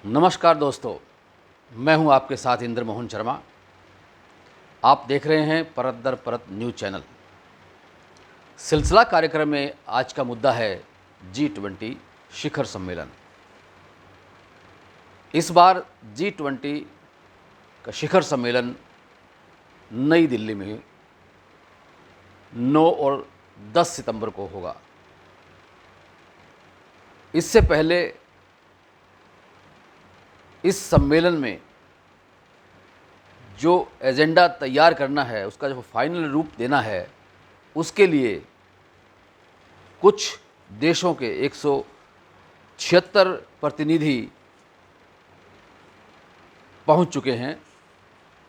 नमस्कार दोस्तों, मैं हूं आपके साथ इंद्र मोहन शर्मा। आप देख रहे हैं परत दर परत न्यूज़ चैनल। सिलसिला कार्यक्रम में आज का मुद्दा है G20 शिखर सम्मेलन। इस बार G20 का शिखर सम्मेलन नई दिल्ली में 9 और 10 सितंबर को होगा। इससे पहले इस सम्मेलन में जो एजेंडा तैयार करना है, उसका जो फाइनल रूप देना है, उसके लिए कुछ देशों के 176 प्रतिनिधि पहुंच चुके हैं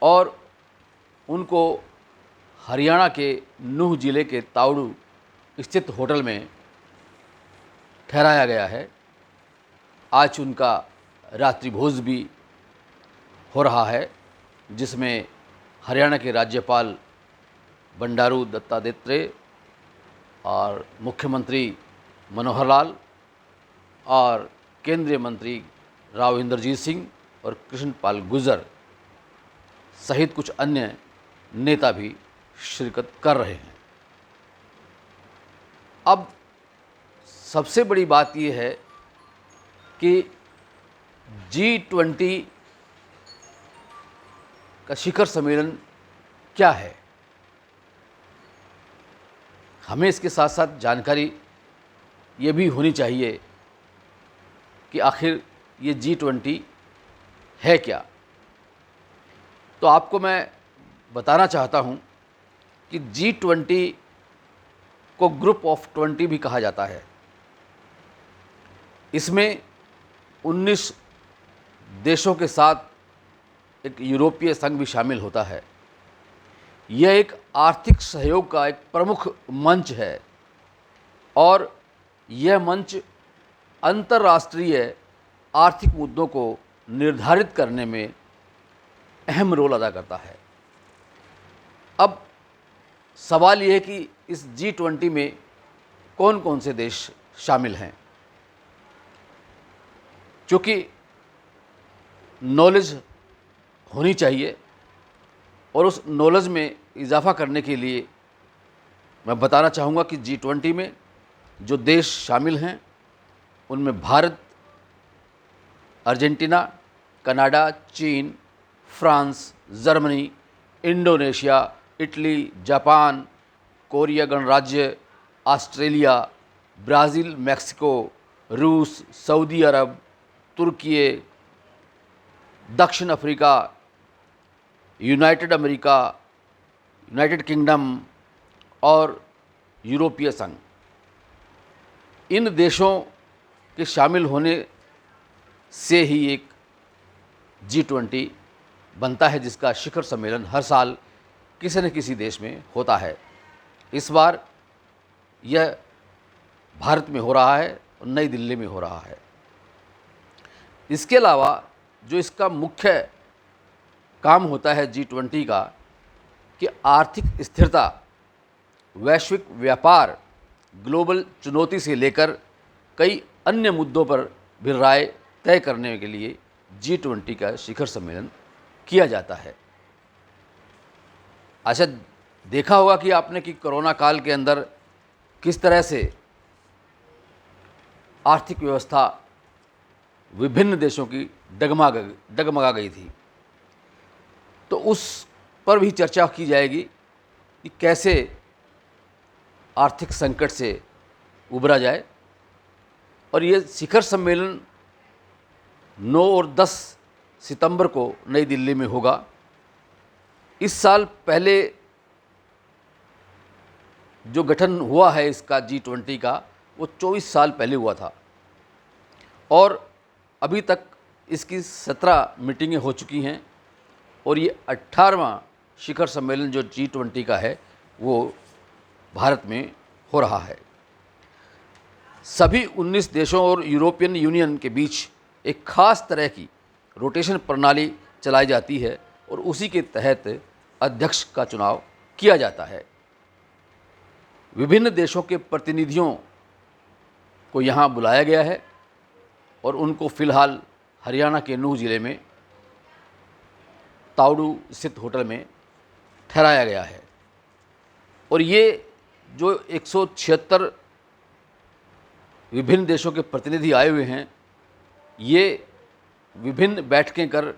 और उनको हरियाणा के नूंह ज़िले के तावड़ू स्थित होटल में ठहराया गया है। आज उनका रात्रि भोज भी हो रहा है, जिसमें हरियाणा के राज्यपाल बंडारू दत्तात्रेय और मुख्यमंत्री मनोहर लाल और केंद्रीय मंत्री राव इंद्रजीत सिंह और कृष्णपाल गुर्जर सहित कुछ अन्य नेता भी शिरकत कर रहे हैं। अब सबसे बड़ी बात यह है कि G20 का शिखर सम्मेलन क्या है। हमें इसके साथ साथ जानकारी ये भी होनी चाहिए कि आखिर ये G20 है क्या। तो आपको मैं बताना चाहता हूँ कि G20 को ग्रुप ऑफ 20 भी कहा जाता है। इसमें 19 देशों के साथ एक यूरोपीय संघ भी शामिल होता है। यह एक आर्थिक सहयोग का एक प्रमुख मंच है और यह मंच अंतर्राष्ट्रीय आर्थिक मुद्दों को निर्धारित करने में अहम रोल अदा करता है। अब सवाल यह है कि इस G20 में कौन कौन से देश शामिल हैं। चूँकि नॉलेज होनी चाहिए और उस नॉलेज में इजाफ़ा करने के लिए मैं बताना चाहूँगा कि G20 में जो देश शामिल हैं उनमें भारत, अर्जेंटीना, कनाडा, चीन, France, Germany, Indonesia, Italy, Japan, Korea गणराज्य, ऑस्ट्रेलिया, ब्राज़ील, मैक्सिको, रूस, सऊदी अरब, तुर्की, दक्षिण Africa, United America, United kingdom और यूरोपीय संघ। इन देशों के शामिल होने से ही एक G20 बनता है, जिसका शिखर सम्मेलन हर साल किसी न किसी देश में होता है। इस बार यह भारत में हो रहा है और नई दिल्ली में हो रहा है। इसके अलावा जो इसका मुख्य काम होता है G20 का, कि आर्थिक स्थिरता, वैश्विक व्यापार, ग्लोबल चुनौती से लेकर कई अन्य मुद्दों पर भी राय तय करने के लिए G20 का शिखर सम्मेलन किया जाता है। अच्छा, देखा होगा कि आपने कि कोरोना काल के अंदर किस तरह से आर्थिक व्यवस्था विभिन्न देशों की डगमगा गई थी। तो उस पर भी चर्चा की जाएगी कि कैसे आर्थिक संकट से उबरा जाए। और ये शिखर सम्मेलन 9 और 10 सितंबर को नई दिल्ली में होगा। इस साल पहले जो गठन हुआ है इसका G20 का, वो 24 साल पहले हुआ था और अभी तक इसकी 17 मीटिंगें हो चुकी हैं और ये 18वां शिखर सम्मेलन जो G20 का है वो भारत में हो रहा है। सभी 19 देशों और यूरोपियन यूनियन के बीच एक खास तरह की रोटेशन प्रणाली चलाई जाती है और उसी के तहत अध्यक्ष का चुनाव किया जाता है। विभिन्न देशों के प्रतिनिधियों को यहाँ बुलाया गया है और उनको फ़िलहाल हरियाणा के नूह ज़िले में तावड़ू स्थित होटल में ठहराया गया है। और ये जो 176 विभिन्न देशों के प्रतिनिधि आए हुए हैं, ये विभिन्न बैठकें कर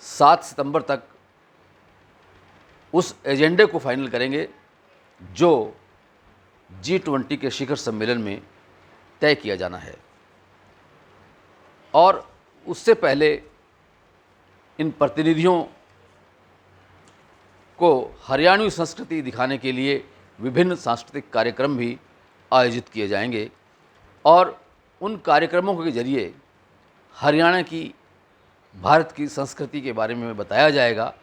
7 सितंबर तक उस एजेंडे को फाइनल करेंगे जो G20 के शिखर सम्मेलन में तय किया जाना है। और उससे पहले इन प्रतिनिधियों को हरियाणवी संस्कृति दिखाने के लिए विभिन्न सांस्कृतिक कार्यक्रम भी आयोजित किए जाएंगे और उन कार्यक्रमों के जरिए हरियाणा की, भारत की संस्कृति के बारे में बताया जाएगा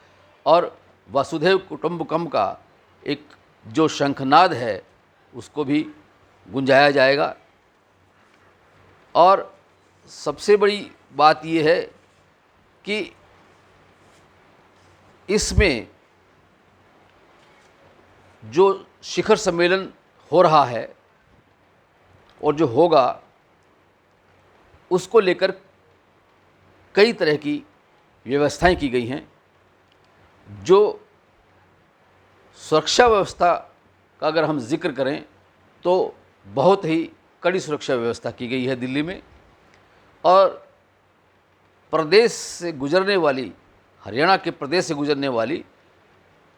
और वसुधैव कुटुंबकम का एक जो शंखनाद है उसको भी गुंजाया जाएगा। और सबसे बड़ी बात ये है कि इसमें जो शिखर सम्मेलन हो रहा है और जो होगा उसको लेकर कई तरह की व्यवस्थाएं की गई हैं। जो सुरक्षा व्यवस्था का अगर हम जिक्र करें तो बहुत ही कड़ी सुरक्षा व्यवस्था की गई है दिल्ली में। और प्रदेश से गुजरने वाली, हरियाणा के प्रदेश से गुजरने वाली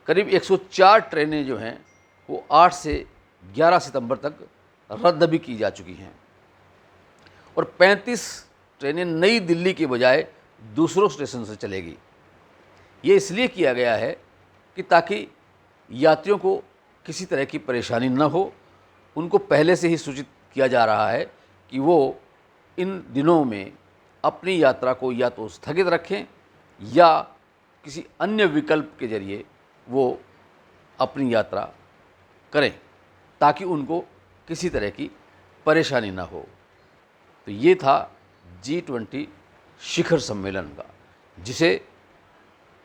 करीब 104 ट्रेनें जो हैं वो 8 से 11 सितंबर तक रद्द भी की जा चुकी हैं और 35 ट्रेनें नई दिल्ली के बजाय दूसरों स्टेशन से चलेगी। ये इसलिए किया गया है कि ताकि यात्रियों को किसी तरह की परेशानी न हो। उनको पहले से ही सूचित किया जा रहा है कि वो इन दिनों में अपनी यात्रा को या तो स्थगित रखें या किसी अन्य विकल्प के जरिए वो अपनी यात्रा करें ताकि उनको किसी तरह की परेशानी ना हो। तो ये था G20 शिखर सम्मेलन का, जिसे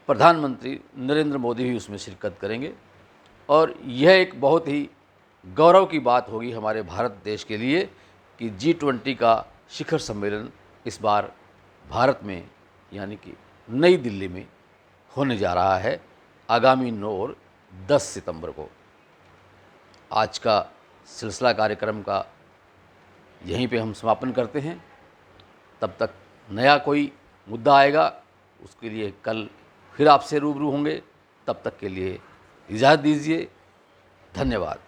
प्रधानमंत्री नरेंद्र मोदी भी उसमें शिरकत करेंगे और यह एक बहुत ही गौरव की बात होगी हमारे भारत देश के लिए कि G20 का शिखर सम्मेलन इस बार भारत में यानी कि नई दिल्ली में होने जा रहा है आगामी 9 और 10 सितंबर को। आज का सिलसिला कार्यक्रम का यहीं पे हम समापन करते हैं। तब तक नया कोई मुद्दा आएगा उसके लिए कल फिर आपसे रूबरू होंगे। तब तक के लिए इजाज़त दीजिए। धन्यवाद।